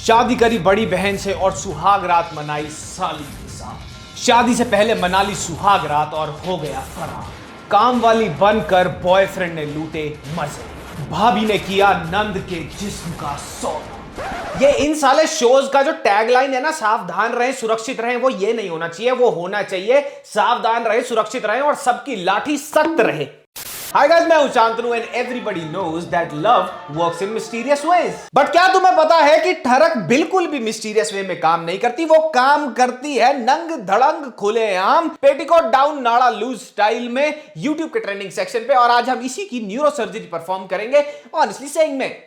शादी करी बड़ी बहन से और सुहाग रात मनाई साली के साथ। शादी से पहले मना ली सुहाग रात और हो गया फरार। काम वाली बनकर बॉयफ्रेंड ने लूटे मजे। भाभी ने किया नंद के जिस्म का सौदा। ये इन साले शोज का जो टैगलाइन है ना, सावधान रहे सुरक्षित रहे, वो ये नहीं होना चाहिए। वो होना चाहिए सावधान रहे सुरक्षित रहे और सबकी लाठी सख्त रहे। Hi guys, मैं हूं Shantanu and everybody knows that love works in mysterious ways. But क्या तुम्हें पता है कि ठरक बिल्कुल भी मिस्टीरियस वे में काम नहीं करती। वो काम करती है नंग धड़ंग खुलेआम पेटीकोट डाउन नाड़ा लूज स्टाइल में YouTube के ट्रेंडिंग सेक्शन पे। और आज हम इसी की न्यूरो सर्जरी परफॉर्म करेंगे ऑनेस्टली सेइंग में।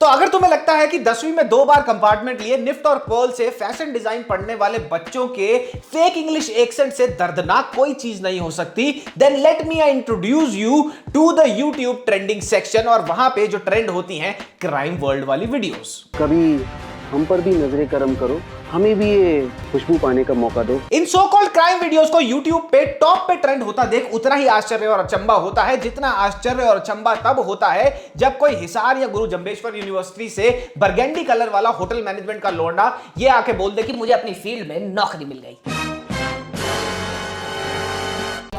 तो अगर तुम्हें लगता है कि 10वीं में 2 बार कंपार्टमेंट लिए निफ्ट और पर्ल से फैशन डिजाइन पढ़ने वाले बच्चों के फेक इंग्लिश एक्सेंट से दर्दनाक कोई चीज नहीं हो सकती, then let me introduce you to the YouTube trending section. और वहां पे जो ट्रेंड होती हैं क्राइम वर्ल्ड वाली वीडियोस। कभी हम पर भी नजरें करम करो, हमें भी ये खुशबू पाने का मौका दो। इन सो कॉल्ड क्राइम वीडियोस को YouTube पे टॉप पे ट्रेंड होता देख उतना ही आश्चर्य और अचंबा होता है जितना आश्चर्य और अचंबा तब होता है जब कोई हिसार या गुरु जंबेश्वर यूनिवर्सिटी से बरगंडी कलर वाला होटल मैनेजमेंट का लौंडा ये आके बोल दे कि मुझे अपनी फील्ड में नौकरी मिल गई।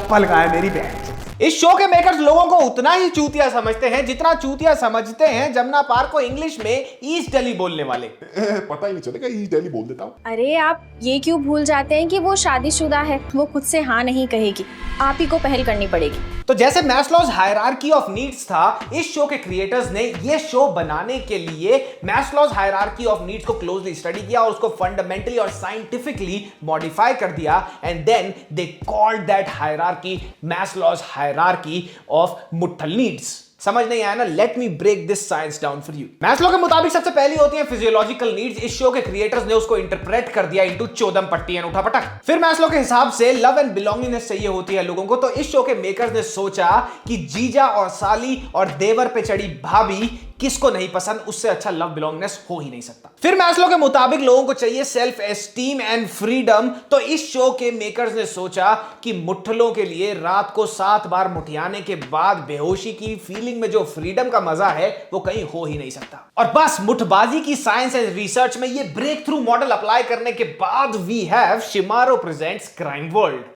पल गया है मेरी बहन। इस शो के मेकर्स लोगों को उतना ही चूतिया समझते हैं जितना चूतिया समझते हैं जमुना पार्क को इंग्लिश में ईस्ट दिल्ली बोलने वाले। पता ही नहीं चलेगा, ईस्ट दिल्ली बोल देता हूँ। अरे आप ये क्यों भूल जाते हैं कि वो शादीशुदा है, वो खुद से हाँ नहीं कहेगी, आप ही को पहल करनी पड़ेगी। तो जैसे मैस्लोज हायरार्की ऑफ नीड्स था, इस शो के क्रिएटर्स ने ये शो बनाने के लिए मैस्लोज हायरार्की ऑफ नीड्स को क्लोजली स्टडी किया और उसको फंडामेंटली और साइंटिफिकली मॉडिफाई कर दिया and then they called that hierarchy Maslow's hierarchy of mutual needs. समझ नहीं आया ना? Let me break this science down for you. Maslow के मुताबिक सबसे पहली होती है फिजियोलॉजिकल नीड्स। इस शो के क्रिएटर्स ने उसको इंटरप्रेट कर दिया इनटू चौदम पट्टी एंड उठा पटक। फिर मैस्लो के हिसाब से लव एंड बिलोंगिंगनेस चाहिए होती है लोगों को। तो इस शो के मेकर्स ने सोचा कि जीजा और साली और देवर पे चढ़ी भाभी किसको नहीं पसंद, उससे अच्छा लव बिलोंगिंगनेस हो ही नहीं सकता। फिर मैस्लो के मुताबिक लोगों को चाहिए सेल्फ एस्टीम एंड फ्रीडम। तो इस शो के मेकर्स ने सोचा कि मुट्ठलों के लिए रात को 7 बार मुठियाने के बाद बेहोशी की फीलिंग में जो फ्रीडम का मजा है वो कहीं हो ही नहीं सकता। और बस मुठबाजी की साइंस एंड रिसर्च में ये ब्रेक थ्रू मॉडल अप्लाई करने के बाद we have Shemaroo presents crime world.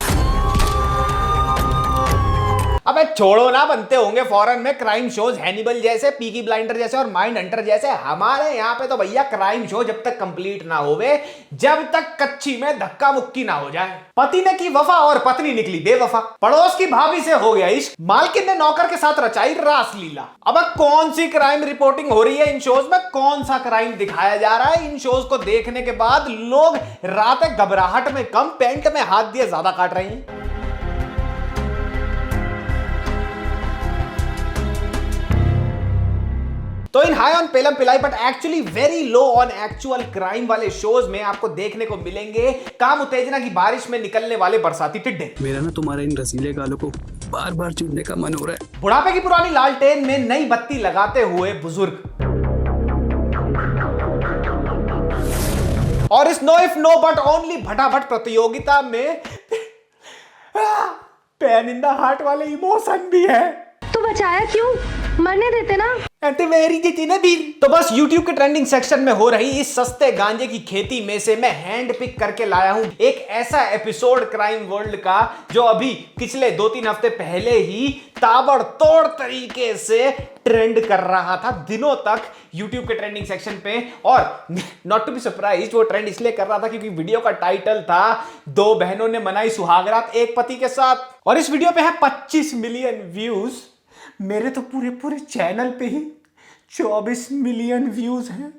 अबे छोड़ो ना, बनते होंगे फॉरेन में क्राइम शोज हैनिबल जैसे, पीकी ब्लाइंडर जैसे और माइंड हंटर जैसे। हमारे यहाँ पे तो भैया क्राइम शो जब तक कंप्लीट ना होवे, जब तक कच्ची में धक्का मुक्की ना हो जाए। पति ने की वफा और पत्नी निकली बेवफा। पड़ोस की भाभी से हो गया इश्क, मालकिन ने नौकर के साथ रचाई रासलीला। अब कौन सी क्राइम रिपोर्टिंग हो रही है इन शोज में? कौन सा क्राइम दिखाया जा रहा है? इन शोज को देखने के बाद लोग रात घबराहट में कम, पेंट में हाथ दिए ज्यादा काट रहे हैं। तो इन हाई ऑन पेलम पिलाई but actually very low on actual crime वाले शोज में आपको देखने को मिलेंगे काम उत्तेजना की बारिश में निकलने वाले बरसाती टिड्डे। मेरा ना तुम्हारे इन रसीले गालों को बार बार चूमने का मन हो रहा है। बुढ़ापे की पुरानी लालटेन में नई बत्ती लगाते हुए बुजुर्ग। और इस no if no but only भटाभट प्रतियोगिता में पेन इन द हार्ट वाले इमोशन भी है। तो बचाया क्यों, मरने देते ना। तो बस YouTube के ट्रेंडिंग सेक्शन में हो रही इस सस्ते गांजे की खेती में से मैं हैंड पिक करके लाया हूं एक ऐसा एपिसोड क्राइम वर्ल्ड का जो अभी पिछले 2-3 हफ्ते पहले ही ताबड़तोड़ तरीके से ट्रेंड कर रहा था दिनों तक YouTube के ट्रेंडिंग सेक्शन पे। और नॉट टू बी सरप्राइज्ड, वो ट्रेंड इसलिए कर रहा था क्योंकि वीडियो का टाइटल था 2 बहनों ने मनाई सुहागरात एक पति के साथ। और इस वीडियो पे है 25 मिलियन व्यूज। मेरे तो पूरे चैनल पे ही 24 मिलियन व्यूज हैं।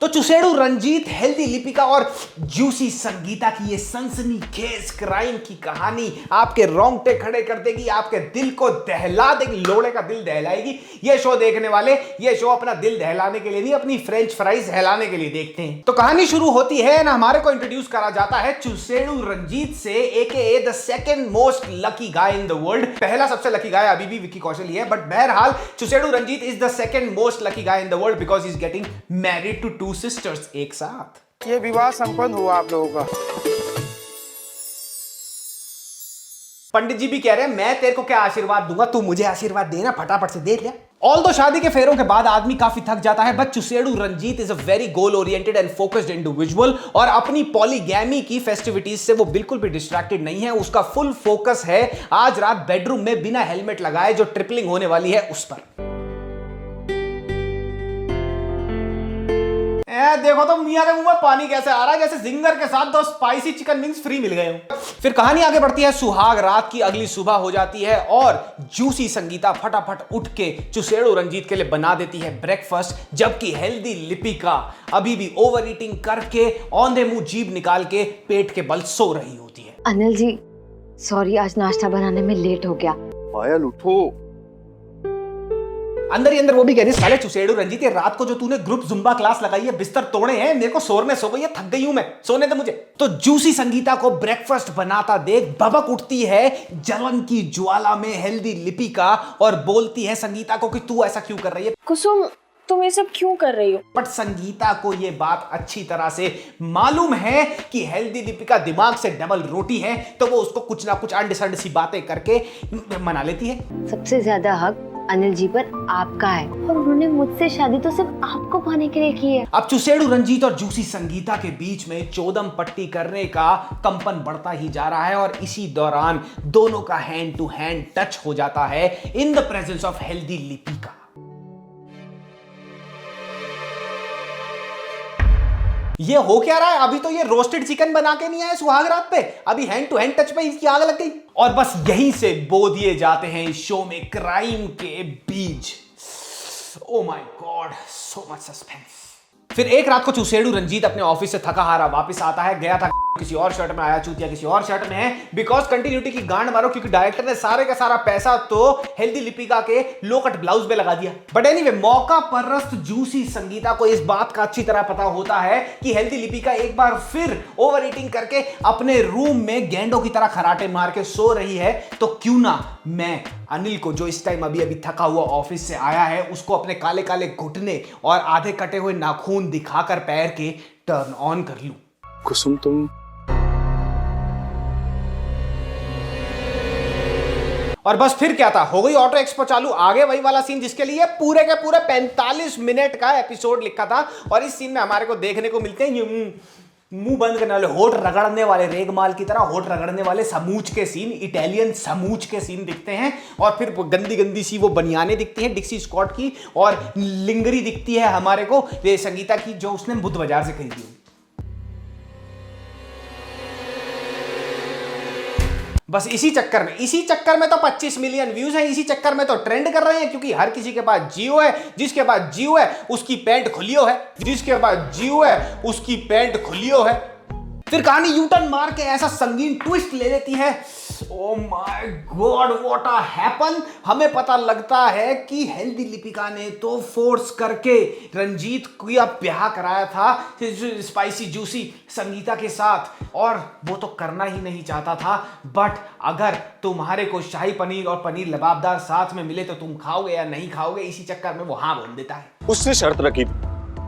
तो चुसेड़ू रंजीत, हेल्दी लिपिका और जूसी संगीता की ये सनसनीखेज क्राइम की कहानी आपके रोंगटे खड़े कर देगी, आपके दिल को दहला देगी, लोड़े का दिल दहलाएगी। ये शो देखने वाले ये शो अपना दिल दहलाने के लिए नहीं, अपनी फ्रेंच फ्राइज दहलाने के लिए देखते हैं। तो कहानी शुरू होती है ना, हमारे को इंट्रोड्यूस करा जाता है चुसेड़ू रंजीत से, AKA the second most lucky guy in the world. पहला सबसे लकी गाय अभी भी विक्की कौशल ही है, बट बहरहाल Chusedu Ranjeet is the second most lucky guy in the world because he is getting married to 2 sisters एक साथ। ये विवाह संपन्न हुआ आप लोगों का। पंडित जी भी कह रहे हैं मैं तेरे को क्या आशीर्वाद दूंगा, तू मुझे आशीर्वाद देना, फटाफट से दे ले। ऑल्दो शादी के फेरों के बाद आदमी काफी थक जाता है, but Chusedu Ranjeet is a very goal oriented and focused individual और अपनी पॉलीगैमी की फेस्टिविटीज से वो बिल्कुल भी डिस्ट्रैक्टेड नहीं है। उसका फुल फोकस है आज रात बेडरूम में बिना हेलमेट लगाए जो ट्रिपलिंग होने वाली है उस पर। देखो तो मियां के मुंह में पानी कैसे आ रहा है, जैसे जिंगर के साथ 2 स्पाइसी चिकन विंग्स फ्री मिल गए हो। फिर कहानी आगे बढ़ती है, सुहाग रात की अगली सुबह हो जाती है और जूसी संगीता फटाफट उठ के चुसेडू रंजीत के लिए बना देती है ब्रेकफास्ट, जबकि हेल्दी लिपिका अभी भी ओवर ईटिंग करके औंधे मुंह जीभ निकाल के पेट के बल सो रही होती है। अनिल जी सॉरी, आज नाश्ता बनाने में लेट हो गया। पायल उठो। अंदर ही अंदर वो भी कह रही है, साले चुसेडू रंजीत ये रात को जो तूने ग्रुप जुम्बा क्लास लगाई है, बिस्तर तोड़े हैं, मेरे को सोरने सो गई है, थक गई हूं मैं, सोने दे मुझे। तो जूसी संगीता को ब्रेकफास्ट बनाता देख बबक उठती है जलन की ज्वाला में हेल्दी लिपिका और बोलती है संगीता को कि तू ऐसा क्यों कर रही है। कुसुम तुम ये सब क्यों कर रही हो? बट संगीता को ये बात अच्छी तरह से मालूम है कि हेल्दी लिपिका दिमाग से डबल रोटी है, तो वो उसको कुछ ना कुछ अंडसंड सी बातें करके मना लेती है। सबसे ज्यादा हक अनिल जी पर आपका है और उन्होंने मुझसे शादी तो सिर्फ आपको पाने के लिए की है। अब चुसेडू रंजीत और जूसी संगीता के बीच में चौदम पट्टी करने का कंपन बढ़ता ही जा रहा है और इसी दौरान दोनों का हैंड टू हैंड टच हो जाता है in the presence of healthy Lipika. ये हो क्या रहा है? अभी तो ये रोस्टेड चिकन बना के नहीं आए सुहाग रात पे, अभी हैंड टू हैंड टच पे इसकी आग लग गई। और बस यहीं से बो दिए जाते हैं इस शो में क्राइम के बीज। Oh my God, so much suspense. फिर एक रात को चुसेडू रंजीत अपने ऑफिस से थका हारा वापस आता है, गया था किसी और शर्ट में, आया चूतिया किसी और शर्ट में है, बिकॉज कंटिन्यूटी की गांड मारो, क्योंकि डायरेक्टर ने सारे का सारा पैसा तो हेल्दी लिपिका के लो कट ब्लाउज पे लगा दिया। बट एनीवे मौका परस्त जूसी संगीता को इस बात का अच्छी तरह पता होता है कि हेल्दी लिपिका एक बार फिर ओवर ईटिंग करके अपने रूम में गेंडों की तरह खराटे मार के सो रही है, तो क्यों ना मैं अनिल को, जो इस टाइम अभी थका हुआ ऑफिस से आया है, उसको अपने काले काले घुटने और आधे कटे हुए नाखून दिखाकर पैर के टर्न ऑन कर लूं। कुसुम तुम और बस फिर क्या था, हो गई ऑटो एक्सपो चालू। आगे वही वाला सीन जिसके लिए पूरे के पूरे 45 मिनट का एपिसोड लिखा था, और इस सीन में हमारे को देखने को मिलते हैं मुंह बंद करने वाले, होठ रगड़ने वाले, रेगमाल की तरह होठ रगड़ने वाले समूच के सीन, इटालियन समूच के सीन दिखते हैं। और फिर गंदी गंदी सी वो बनियानें दिखती हैं डिक्सी स्कॉट की, और लिंगरी दिखती है हमारे को ये संगीता की, जो उसने बुद्ध बाजार से खरीदी। बस इसी चक्कर में तो 25 मिलियन व्यूज हैं, इसी चक्कर में तो ट्रेंड कर रहे हैं, क्योंकि हर किसी के पास जियो है, जिसके पास जियो है उसकी पैंट खुलियो है, जिसके पास जियो है उसकी पैंट खुलियो है। फिर कहानी यूटर्न मार के ऐसा संगीन ट्विस्ट ले लेती है, oh my God what happen. हमें पता लगता है कि हेल्दी लिपिका ने तो फोर्स करके रंजीत को ब्याह कराया था स्पाइसी जूसी संगीता के साथ, और वो तो करना ही नहीं चाहता था। बट अगर तुम्हारे को शाही पनीर और पनीर लबाबदार साथ में मिले तो तुम खाओगे या नहीं खाओगे, इसी चक्कर में वो हाँ बोल देता है। उसने शर्त रखी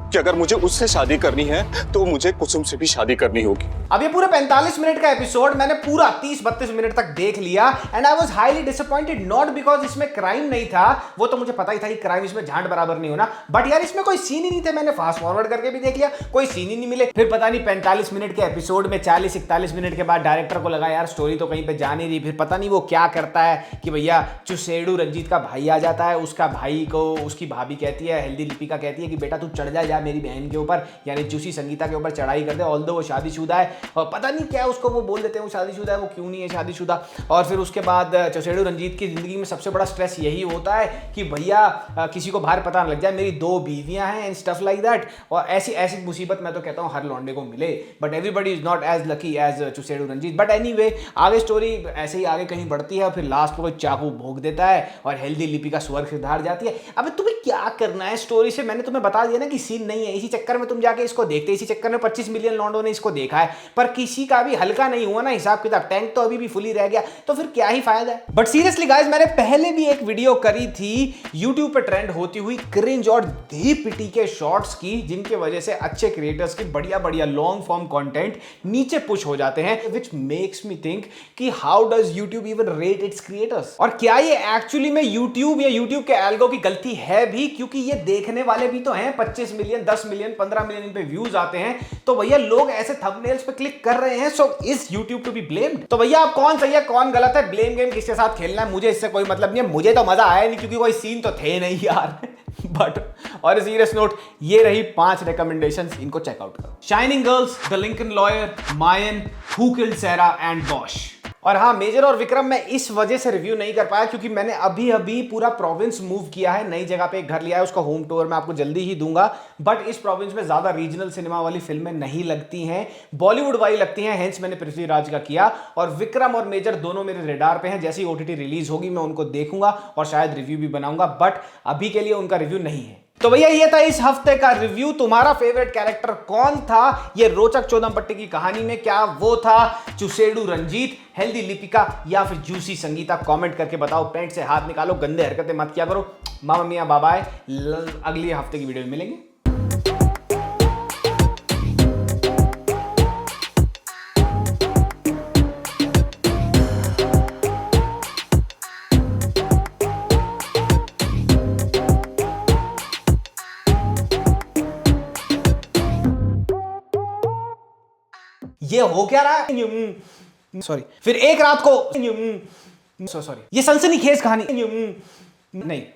कि अगर मुझे उससे शादी करनी है तो मुझे कुसुम से भी शादी करनी होगी। अब ये पूरे 45 मिनट का एपिसोड मैंने पूरा 30-32 मिनट तक देख लिया, and I was highly disappointed, not because इसमें क्राइम नहीं था, वो तो मुझे पता ही था कि क्राइम इसमें झांड बराबर नहीं होना, बट यार इसमें कोई सीन ही नहीं थे। मैंने फास्ट फॉरवर्ड करके भी देख लिया, कोई सीन ही नहीं मिले। फिर पता नहीं 45 मिनट के एपिसोड में 40-41 मिनट के बाद डायरेक्टर को लगा यार स्टोरी तो कहीं पे जा नहीं रही। फिर पता नहीं वो क्या करता है कि भैया चुसेडू रंजीत का भाई आ जाता है, उसका भाई को उसकी भाभी कहती है, हेल्दी लिपिका कहती है कि बेटा तू चढ़ जा मेरी बहन के ऊपर, यानी जूसी संगीता के ऊपर चढ़ाई कर दे, ऑल्दो वो शादीशुदा है, और पता नहीं क्या उसको वो बोल देते हैं वो शादीशुदा है, वो क्यों नहीं है शादीशुदा। और फिर उसके बाद चुसेडू रंजीत की जिंदगी में सबसे बड़ा स्ट्रेस यही होता है कि भैया किसी को बाहर पता न लग जाए मेरी 2 बीवियां हैं एंड स्टफ लाइक दैट। और ऐसी मुसीबत मैं तो कहता हूँ हर लौंडे को मिले, but everybody is not as lucky as Chusedu Ranjeet. But anyway आगे स्टोरी ऐसे ही आगे कहीं बढ़ती है, और फिर लास्ट में कोई चाकू भोंक देता है और हेल्दी लिपिका स्वर्ग से धार जाती है। अब तुम्हें क्या करना है स्टोरी से, मैंने तुम्हें बता दिया ना कि सीन नहीं है, इसी चक्कर में तुम जाके इसको देखते, इसी चक्कर में 25 मिलियन लॉन्डो ने इसको देखा है, पर किसी का भी हल्का नहीं हुआ ना हिसाब किताब, टैंक तो अभी भी फुली रह गया, तो फिर क्या ही फायदा है। बट सीरियसली गाइस, मैंने पहले भी एक वीडियो करी थी YouTube पे ट्रेंड होती हुई क्रिंज और दी पिटी के शॉर्ट्स की, जिनके वजह से अच्छे क्रिएटर्स की बढ़िया बढ़िया लॉन्ग फॉर्म कंटेंट नीचे पुश हो जाते हैं, विच मेक्स मी थिंक कि how does YouTube even rate it's creators, और क्या ये एक्चुअली में YouTube या YouTube के एल्गो की गलती है भी, क्योंकि ये देखने वाले भी तो हैं, 25 मिलियन 10 मिलियन 15 मिलियन इन पे व्यूज आते हैं, तो भैया लोग ऐसे थंबनेल्स पे क्लिक कर रहे हैं, so is YouTube to be blamed? तो भैया आप कौन सही है कौन गलत है, ब्लेम गेम किसके साथ खेलना है, मुझे इससे कोई मतलब नहीं है, मुझे तो मजा आया नहीं क्योंकि कोई सीन तो थे नहीं यार। बट और सीरियस नोट, ये रही 5 रिकमेंडेशंस, इनको चेकआउट करो। Shining girls, the Lincoln lawyer, Mayan, who killed Sara and Bosch. और हाँ, मेजर और विक्रम मैं इस वजह से रिव्यू नहीं कर पाया क्योंकि मैंने अभी अभी पूरा प्रोविंस मूव किया है, नई जगह पे एक घर लिया है, उसका होम टूर मैं आपको जल्दी ही दूंगा। बट इस प्रोविंस में ज्यादा रीजनल सिनेमा वाली फिल्में नहीं लगती हैं, बॉलीवुड वाली लगती हैं, हेंस मैंने पृथ्वीराज का किया। और विक्रम और मेजर दोनों मेरे रेडार पे हैं, जैसे ही OTT रिलीज होगी मैं उनको देखूंगा और शायद रिव्यू भी बनाऊंगा, बट अभी के लिए उनका रिव्यू नहीं है। तो भैया ये था इस हफ्ते का रिव्यू। तुम्हारा फेवरेट कैरेक्टर कौन था ये रोचक चौदमपट्टी की कहानी में? क्या वो था चुसेडू रंजीत, हेल्दी लिपिका या फिर जूसी संगीता? कमेंट करके बताओ, पेंट से हाथ निकालो, गंदे हरकतें मत किया करो। मामा मियां बाय, अगली हफ्ते की वीडियो में मिलेंगे। ये हो क्या रहा है? सॉरी, फिर एक रात को सॉरी, ये सनसनीखेज कहानी नहीं।